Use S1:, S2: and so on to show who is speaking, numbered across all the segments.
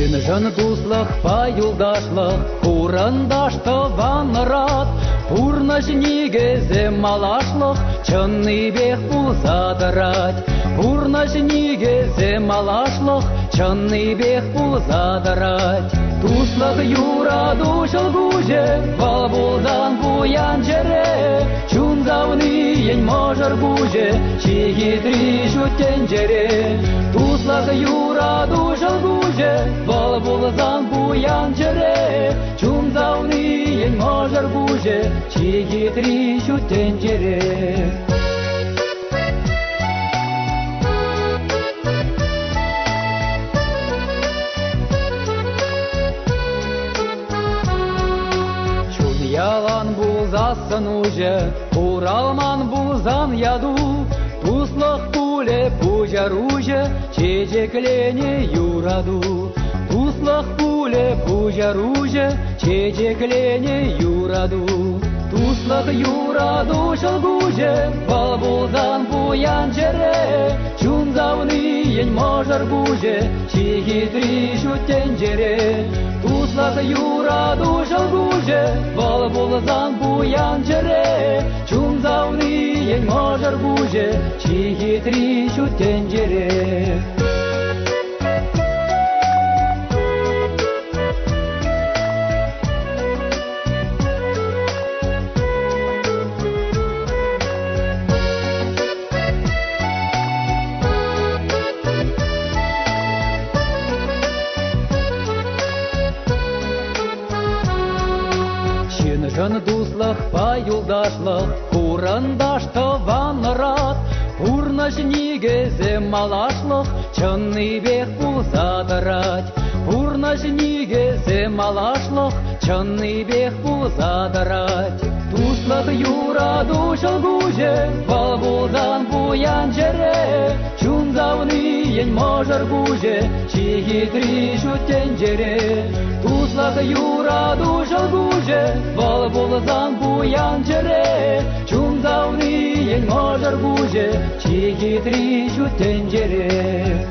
S1: Жын дуслық, пай юлдашлық, Курандашты рат, Пурнаш негезе малашлық, Чынны бек пулзадырат. Пурнаш негезе малашлық, Чынны бек пулзадырат. Туслық юра душыл гуже, Вал булдан буян жере, Чунзауны ен можыр гуже, Чигидри шуттен жере. Туслық юра душыл гуже, Вал булдан буян жере, Чунзауны ен можыр гуже, Чигидри шуттен жере. Ялан булзасын уже, Уралман булзан яду, Туслық пуле пужар уже, Чечеклене юраду. Туслық пуле пужар уже, Чечеклене юраду. Туслық юраду шылгуже, Вал булзан буян жере, Чунзауны ен можыр гуже, Чигидри шуттен жере. Туслық юраду шылгуже, Вал булзан буян жере, Чунзауны ен можыр гуже, Чигидри шуттен жере. Жын дуслық, пай юлдашлық, Курандашты рат, Пурнаш негезе малашлық, Чынны бек пулзадырат. Пурнаш негезе малашлық, Чынны бек пулзадырат. Туслық юраду шылгуже, Вал булдан буян жере, Чунзауны ен можыр гуже, Чигидри шуттен жере. Туслық юраду шылгуже, Вал булдан буян жере, Чунзауны ен можыр гуже, Чигидри шуттен жере.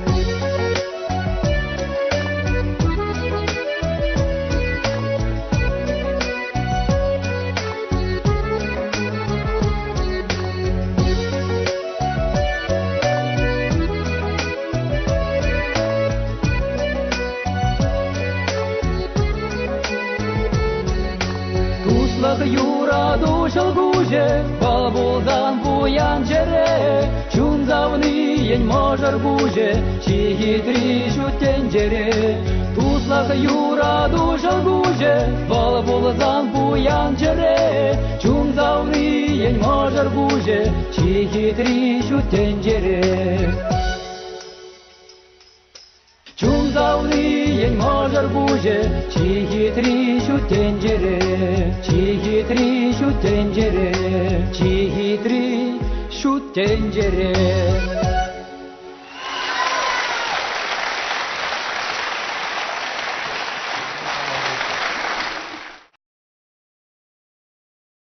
S1: Туслық юраду шылгуже, Вал булдан буян жере, Чунзауны ен можыр гуже, Чигидри шуттен жере. Туслық юраду шылгуже, Вал булдан буян жере, Чунзауны ен можыр гуже, Чигидри шуттен жере. Чунзауны ен можыр гуже, Чигидри шуттен жере. Чигидри шуттен жере, Чигидри шуттен жере.